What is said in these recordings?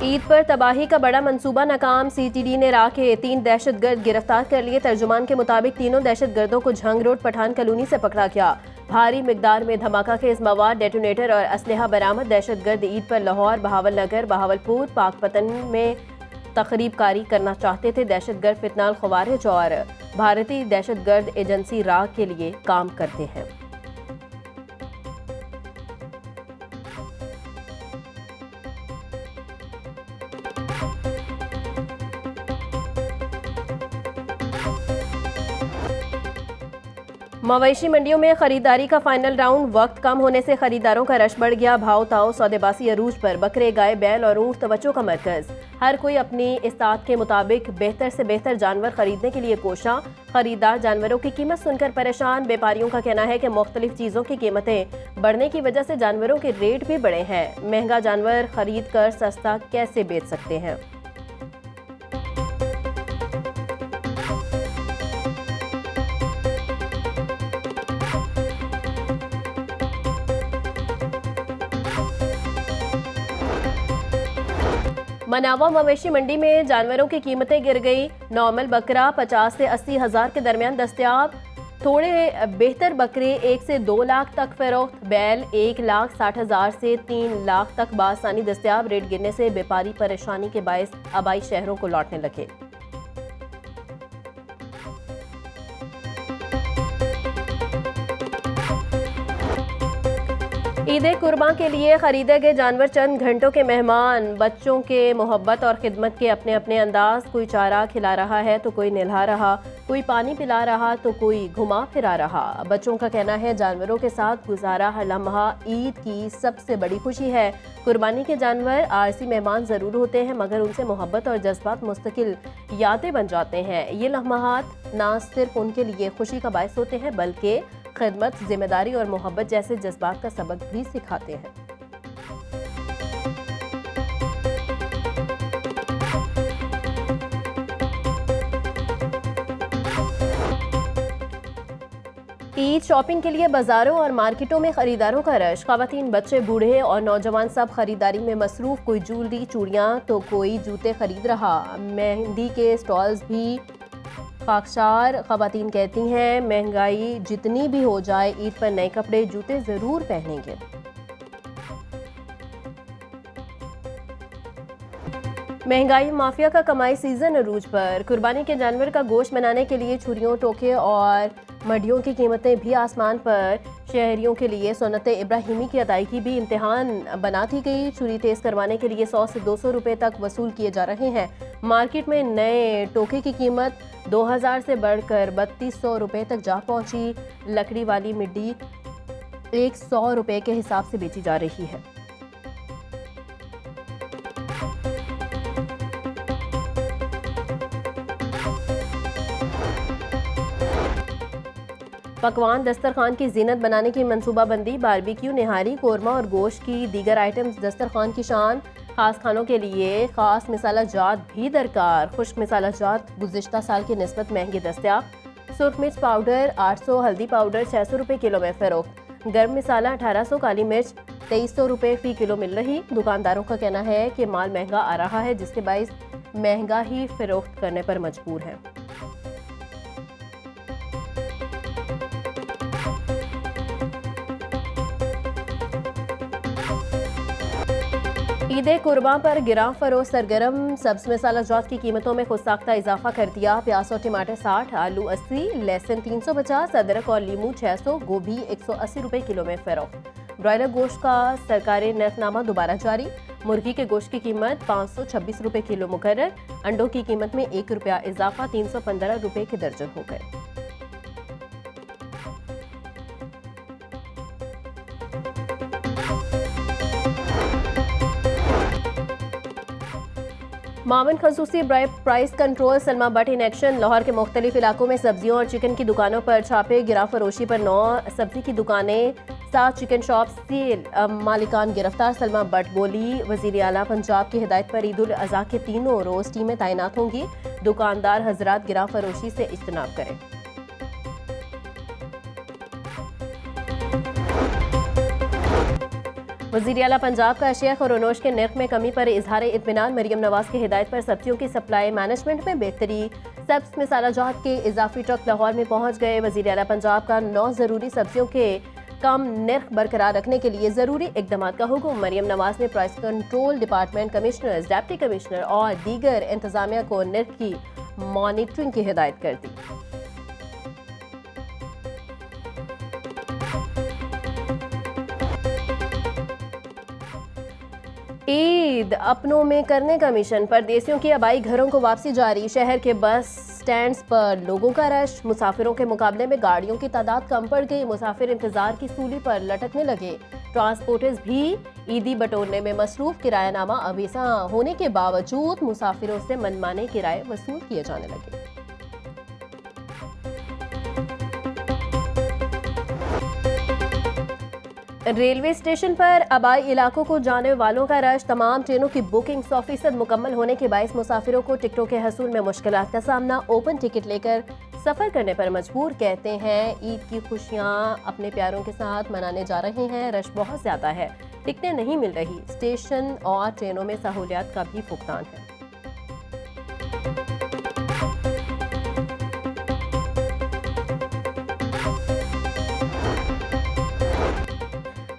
ईद पर तबाही का बड़ा मंसूबा नाकाम। सीटीडी ने राह के 3 दहशतगर्द गिरफ्तार कर लिए। तर्जुमान के मुताबिक तीनों दहशतगर्दों को झंग रोड पठान कॉलोनी से पकड़ा गया। भारी मिकदार में धमाका खेज मवाद, डेटोनेटर और असलहा बरामद। दहशतगर्द ईद पर लाहौर, बहावल नगर, बहावलपुर, पाकपतन में तकरीब कारी करना चाहते थे। दहशतगर्द फितनाल खवारिज और भारतीय दहशतगर्द एजेंसी राह के लिए काम करते हैं। मवेशी मंडियों में खरीदारी का फाइनल राउंड। वक्त कम होने से खरीदारों का रश बढ़ गया। भाव ताव सौदेबाजी अरूज पर। बकरे, गाय, बैल और ऊंट तवज्जो का मरकज। हर कोई अपनी इस्तात के मुताबिक बेहतर से बेहतर जानवर खरीदने के लिए कोशा। खरीदार जानवरों की कीमत सुनकर परेशान। व्यापारियों का कहना है कि मुख्तलिफ चीज़ों की कीमतें बढ़ने की वजह से जानवरों के रेट भी बढ़े हैं। महंगा जानवर खरीद कर सस्ता कैसे बेच सकते हैं। मनावा मवेशी मंडी में जानवरों की कीमतें गिर गई। नॉर्मल बकरा 50 से 80 हज़ार के दरमियान दस्तयाब। थोड़े बेहतर बकरे 1 से 2 लाख तक फरोख्त। बैल 1,60,000 से 3 लाख तक बासानी दस्तयाब। रेट गिरने से व्यापारी परेशानी के बायस आबाई शहरों को लौटने लगे। ईद कुर्बान के लिए खरीदे गए जानवर चंद घंटों के मेहमान। बच्चों के मोहब्बत और खिदमत के अपने अपने अंदाज। कोई चारा खिला रहा है तो कोई नहला रहा, कोई पानी पिला रहा तो कोई घुमा फिरा रहा। बच्चों का कहना है जानवरों के साथ गुजारा हर लम्हा ईद की सबसे बड़ी खुशी है। कुर्बानी के जानवर आरसी मेहमान ज़रूर होते हैं मगर उनसे मोहब्बत और जज्बात मुस्तकिल यादें बन जाते हैं। ये लम्हात ना सिर्फ उनके लिए खुशी का बायस होते हैं बल्कि खिदमत, जिम्मेदारी और मोहब्बत जैसे जज्बात का सबक भी सिखाते हैं। ईद शॉपिंग के लिए बाजारों और मार्केटों में खरीदारों का रश। खवातीन, बच्चे, बूढ़े और नौजवान सब खरीदारी में मसरूफ। कोई ज्वेलरी, चूड़ियां तो कोई जूते खरीद रहा। मेहंदी के स्टॉल्स भी खाकसार। खवातीन कहती हैं महंगाई जितनी भी हो जाए ईद पर नए कपड़े, जूते जरूर पहनेंगे। महंगाई माफिया का कमाई सीजन अरूज पर। कुर्बानी के जानवर का गोश्त बनाने के लिए छुरियों, टोके और मडियों की कीमतें भी आसमान पर। शहरियों के लिए सुन्नत इब्राहिमी की अदायगी भी इम्तिहान बना दी गई। छुरी तेज करवाने के लिए 100 से 200 रुपए तक वसूल किए जा रहे हैं। मार्केट में नए टोके की कीमत 2000 से बढ़कर 3200 रुपए तक जा पहुंची। लकड़ी वाली मिड्डी 100 रुपए के हिसाब से बेची जा रही है। पकवान दस्तरखान की जीनत बनाने की मंसूबाबंदी। बारबेक्यू, निहारी, कोरमा और गोश्त की दीगर आइटम्स दस्तरखान की शान। खास खानों के लिए खास मसाला जात भी दरकार। खुश्क मसाला जात गुज़िश्ता साल की निस्बत महंगे दस्तयाब। सुर्ख मिर्च पाउडर 800, हल्दी पाउडर 600 रुपये किलो में फरोख्त। गर्म मसाला 1800, काली मिर्च 2300 रुपये फ़ी किलो मिल रही। दुकानदारों का कहना है कि माल महंगा आ रहा है जिसके बायस महंगा ही फरोख्त करने पर मजबूर है। ईद कुर्बान पर गिरां फरोश सरगरम। सब्ज मसाला जात की कीमतों में खुद साख्ता इजाफा कर दिया। प्याज और टमाटर 60, आलू 80, लहसुन 350, अदरक और लीमू 600, गोभी 180 रुपये किलो में फरोख्त। ब्रॉयलर गोश्त का सरकारी नरफनामा दोबारा जारी। मुर्गी के गोश्त की कीमत 526 रुपये किलो मुकर्रर। अंडों की कीमत में 1 रुपया इजाफा 315 रुपये के दर्जन हो गए। मामन खसूसी price control. Salma but in action. Lahore के मुख्तलिफ इलाकों में सब्जियों और चिकन की दुकानों पर छापे। गिरा फरोशी पर 9 सब्जी की दुकानें, 7 चिकन शॉप सील। मालिकान गिरफ्तार। सलमा बट बोली वज़ीर आला पंजाब की हिदायत पर ईद उल अज़हा के तीनों रोज़ टीमें तैनात होंगी। दुकानदार हजरात गिरा फरोशी से इज्तनाब करें। वज़ीर आला पंजाब का अशिया और अनोश के नर्ख में कमी पर इजहार इत्मीनान। मरियम नवाज की हिदायत पर सब्जियों की सप्लाई मैनेजमेंट में बेहतरी। सब्ज मसाला जात के इजाफी ट्रक लाहौर में पहुंच गए। वज़ीर आला पंजाब का 9 ज़रूरी सब्जियों के कम नर्ख बरकरार रखने के लिए ज़रूरी इकदाम का हुक्म। मरियम नवाज ने price control department commissioners, deputy commissioner और दीगर इंतजामिया को नर्ख की मॉनिटरिंग की हिदायत कर दी। ईद अपनों में करने का मिशन। परदेसियों की आबाई घरों को वापसी जारी। शहर के बस स्टैंड्स पर लोगों का रश। मुसाफिरों के मुकाबले में गाड़ियों की तादाद कम पड़ गई। मुसाफिर इंतजार की सूली पर लटकने लगे। ट्रांसपोर्टर्स भी ईदी बटोरने में मसरूफ। किरायानामा अवीसा होने के बावजूद मुसाफिरों से मनमाने किराए वसूल किए जाने लगे। रेलवे स्टेशन पर आबाई इलाकों को जाने वालों का रश। तमाम ट्रेनों की बुकिंग 100% मुकम्मल होने के बायस मुसाफिरों को टिकटों के हसूल में मुश्किलात का सामना। ओपन टिकट लेकर सफ़र करने पर मजबूर। कहते हैं ईद की खुशियां अपने प्यारों के साथ मनाने जा रहे हैं। रश बहुत ज़्यादा है, टिकटें नहीं मिल रही। स्टेशन और ट्रेनों में सहूलियात का भी फुकदान है।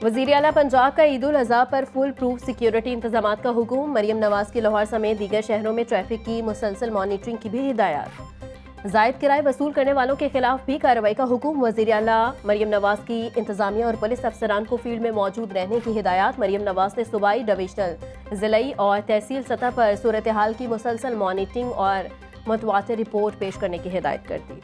वज़ीर आला पंजाब का ईद उल अज़हा पर फुल प्रूफ सिक्योरिटी इंतजाम का हुक्म। मरियम नवाज की लाहौर समेत दीगर शहरों में ट्रैफिक की मुसलसल मॉनिटरिंग की भी हिदायत। जायद किराए वसूल करने वालों के खिलाफ भी कार्रवाई का हुक्म। वज़ीर आला मरियम नवाज की इंतजामिया और पुलिस अफसरान को फील्ड में मौजूद रहने की हिदायत। मरियम नवाज ने सूबाई, डिविजनल, ज़िलाई और तहसील सतह पर सूरत हाल की मुसलसल मॉनिटरिंग और मुतवातिर रिपोर्ट पेश करने की हिदायत कर दी।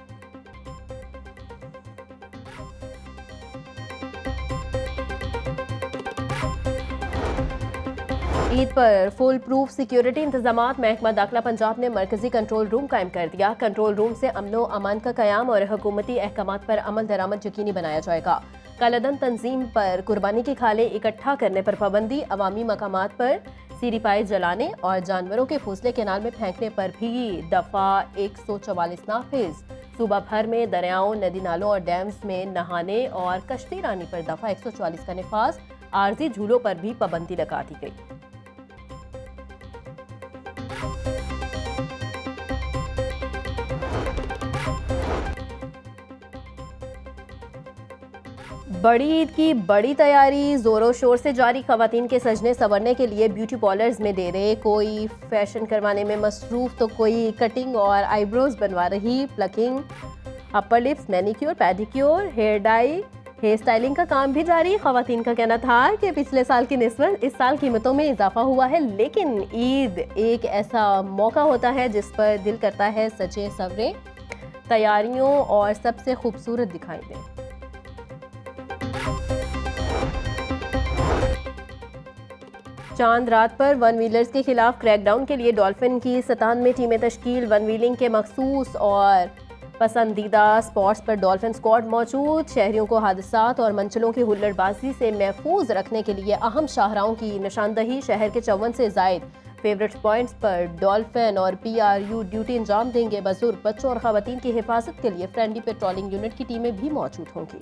ईद पर फुल प्रूफ सिक्योरिटी इंतजामात। महकमा दाखिला पंजाब ने मरकजी कंट्रोल रूम कायम कर दिया। कंट्रोल रूम से अमनो अमान का कयाम और हुकूमती अहकामात पर अमल दरामद यकीनी बनाया जाएगा। कालाधन तंजीम पर कुर्बानी की खालें इकट्ठा करने पर पाबंदी। अवामी मकामात पर सीरी पाए जलाने और जानवरों के फूसले केनाल में फेंकने पर भी दफा 144 नाफिज। सूबा भर में दरियाओं, नदी नालों और डैम्स में नहाने और कश्ती रानी पर दफा 144 का निफाज। आरजी झूलों पर भी पाबंदी लगा दी गई। बड़ी ईद की बड़ी तैयारी जोरों शोर से जारी। खवातीन के सजने संवरने के लिए ब्यूटी पार्लर्स में दे रहे, कोई फैशन करवाने में मसरूफ तो कोई कटिंग और आईब्रोज बनवा रही। Plucking, upper lips, manicure, pedicure, hair dye, hair styling का काम भी जारी। खवातीन का कहना था कि पिछले साल की निस्बत इस साल कीमतों में इजाफा हुआ है, लेकिन ईद एक ऐसा मौका होता है जिस पर दिल करता है सजे सवरे तैयारियों और सबसे खूबसूरत दिखाई दें। चांद रात पर वन व्हीलर्स के खिलाफ क्रैकडाउन के लिए डॉल्फिन की 97 टीमें तश्कील। वन व्हीलिंग के मखसूस और पसंदीदा स्पॉट्स पर डॉल्फिन स्क्वाड मौजूद। शहरियों को हादसात और मंचलों की हुल्लड़बाजी से महफूज रखने के लिए अहम शाहराहों की निशानदही। शहर के 54 से जायद फेवरेट पॉइंट्स पर डॉल्फिन और PRU ड्यूटी अंजाम देंगे। बुजुर्ग, बच्चों और खवातीन की हिफाजत के लिए फ्रेंडली पेट्रोलिंग यूनिट की टीमें भी मौजूद होंगी।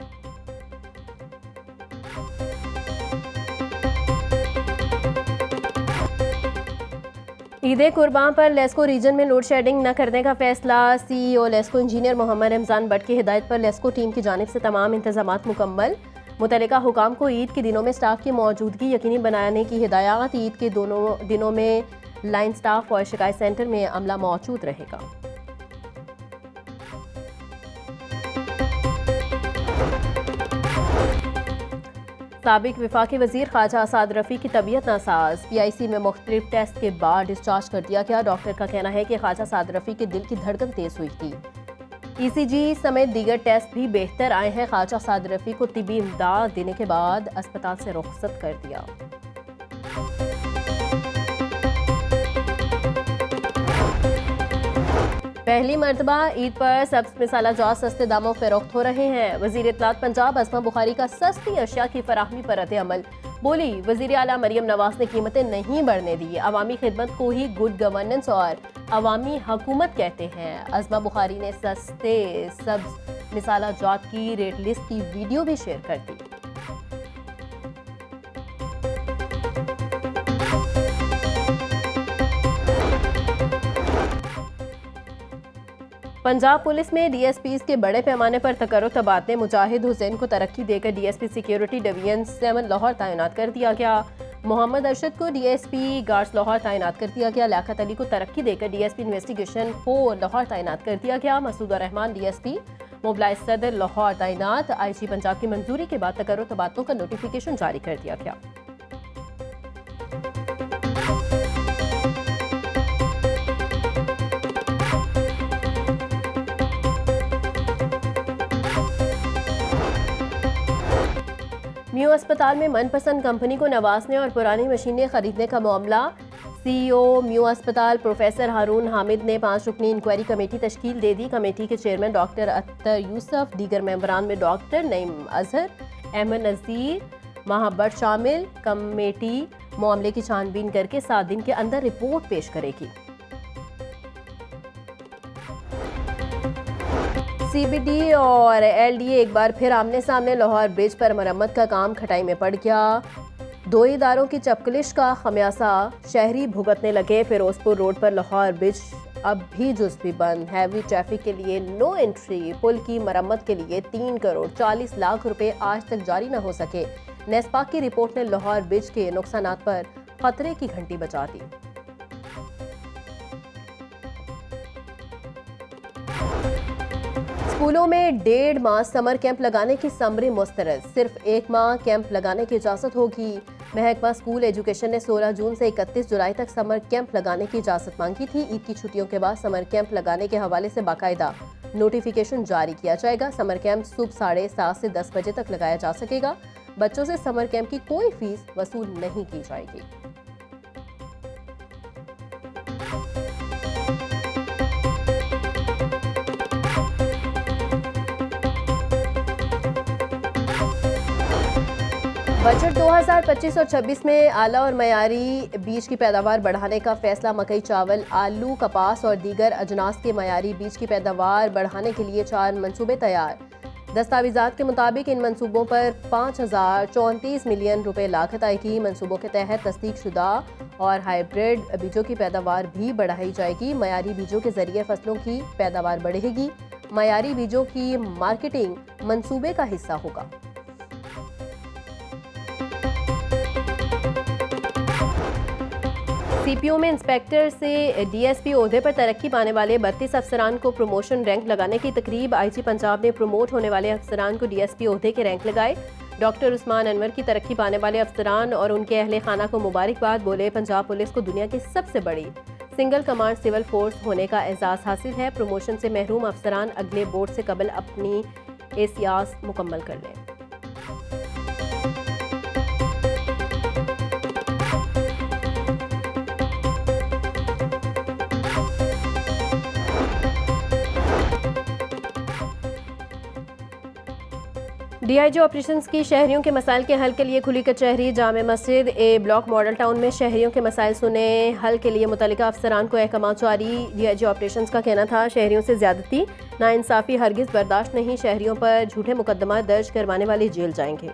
ईद कुर्बान पर लेस्को रीजन में लोड शेडिंग न करने का फैसला। CEO लेस्को इंजीनियर मोहम्मद रमजान भट्ट की हिदायत पर लेस्को टीम की जानिब से तमाम इंतजामात मुकम्मल। मुतल्लिका हुकाम को ईद के दिनों में स्टाफ की मौजूदगी यकीनी बनाने की हिदायत। ईद के दोनों दिनों में लाइन स्टाफ और शिकायत सेंटर में अमला मौजूद रहेगा। साबिक विफाकी वजीर ख्वाजा असाद रफ़ी की तबीयत नासाज। PIC में मुख्तलिफ टेस्ट के बाद डिस्चार्ज कर दिया गया। डॉक्टर का कहना है कि ख्वाजा असाद रफ़ी के दिल की धड़कन तेज हुई थी। ECG समेत दीगर टेस्ट भी बेहतर आए हैं। ख्वाजा असाद रफ़ी को तिबी इमदाद देने के बाद अस्पताल से रुखसत कर दिया। पहली मरतबा ईद पर सब्ज़ मसाला जात सस्ते दामों फरोख्त हो रहे हैं। वज़ीर इत्तलात पंजाब अस्मा बुखारी का सस्ती अशिया की फराहमी पर रद्द अमल। बोली, वज़ीर आला मरियम नवाज ने कीमतें नहीं बढ़ने दी। अवामी खिदमत को ही गुड गवर्नेंस और अवामी हुकूमत कहते हैं। अस्मा बुखारी ने सस्ते सब्ज़ मसाला जात की रेट लिस्ट की वीडियो भी शेयर कर दी। पंजाब पुलिस में डीएसपीज के बड़े पैमाने पर तकर्रुतबात ने मुजाहिद हुसैन को तरक्की देकर डीएसपी सिक्योरिटी डिवीजन 7 लाहौर तैनात कर दिया गया। मोहम्मद अरशद को डीएसपी गार्ड्स लाहौर तैनात कर दिया गया। लियाकत अली को तरक्की देकर डीएसपी इन्वेस्टिगेशन 4 लाहौर तैनात कर दिया गया। मसूद रहमान डीएसपी मोबिलाइज सदर लाहौर तैनात। आईजी पंजाब की मंजूरी के बाद तकर्रुतबातों का नोटिफिकेशन जारी कर दिया गया। म्यू अस्पताल में मनपसंद कंपनी को नवाजने और पुरानी मशीनें खरीदने का मामला। सीईओ म्यू अस्पताल प्रोफेसर हारून हामिद ने 5 रुकनी इंक्वायरी कमेटी तश्कील दे दी। कमेटी के चेयरमैन डॉक्टर अख्तर यूसुफ, दीगर मेंबरान में डॉक्टर नईम अजहर, अहमद नज़ीर, महाबट शामिल। कमेटी मामले की छानबीन करके 7 दिन के अंदर रिपोर्ट पेश करेगी। सीबीडी और एलडीए एक बार फिर आमने सामने। लाहौर ब्रिज पर मरम्मत का काम खटाई में पड़ गया। 2 इदारों की चपकलिश का खमियाजा शहरी भुगतने लगे। फिरोजपुर रोड पर लाहौर ब्रिज अब भी जुज़वी बंद। हैवी ट्रैफिक के लिए नो एंट्री। पुल की मरम्मत के लिए 3 करोड़ 40 लाख रुपए आज तक जारी न हो सके। नेस्पाक की रिपोर्ट ने लाहौर ब्रिज के नुकसानात पर खतरे की घंटी बजा दी। स्कूलों में 1.5 माह समर कैंप लगाने की समरी मुस्तरद। सिर्फ 1 माह कैंप लगाने की इजाज़त होगी। महकमा स्कूल एजुकेशन ने 16 जून से 31 जुलाई तक समर कैंप लगाने की इजाज़त मांगी थी। ईद की छुट्टियों के बाद समर कैंप लगाने के हवाले से बाकायदा नोटिफिकेशन जारी किया जाएगा। समर कैंप सुबह 7:30 से 10 बजे तक लगाया जा सकेगा। बच्चों से समर कैंप की कोई फीस वसूल नहीं की जाएगी। बजट 2025 और 26 में आला और मयारी बीज की पैदावार बढ़ाने का फैसला। मकई, चावल, आलू, कपास और दीगर अजनास के मयारी बीज की पैदावार बढ़ाने के लिए 4 मंसूबे तैयार। दस्तावेजात के मुताबिक इन मंसूबों पर 5,034 मिलियन रुपए लागत आएगी। मंसूबों के तहत तस्दीक शुदा और हाइब्रिड बीजों की पैदावार भी बढ़ाई जाएगी। मयारी बीजों के जरिए फसलों की पैदावार बढ़ेगी। मयारी बीजों की मार्केटिंग मंसूबे का हिस्सा होगा। सीपीओ में इंस्पेक्टर से डीएसपी ओहदे पर तरक्की पाने वाले 32 अफसरान को प्रमोशन रैंक लगाने की तकरीब। आईजी पंजाब ने प्रमोट होने वाले अफसरान को डीएसपी ओहदे के रैंक लगाए। डॉक्टर उस्मान अनवर की तरक्की पाने वाले अफसरान और उनके अहले खाना को मुबारकबाद। बोले, पंजाब पुलिस को दुनिया की सबसे बड़ी सिंगल कमांड सिविल फोर्स होने का एजाज़ हासिल है। प्रमोशन से महरूम अफसरान अगले बोर्ड से कबल अपनी एसियास मुकम्मल कर लें। डीआईजी ऑपरेशंस की शहरियों के मसाइल के हल के लिए खुली कचहरी। जामे मस्जिद ए ब्लॉक मॉडल टाउन में शहरियों के मसाइल सुने। हल के लिए मुतल्लिका अफसरान को अहकामात जारी। डीआईजी ऑपरेशंस का कहना था, शहरियों से ज्यादती, नाइंसाफ़ी हरगिज़ बर्दाश्त नहीं। शहरियों पर झूठे मुकदमा दर्ज करवाने वाले जेल जाएंगे।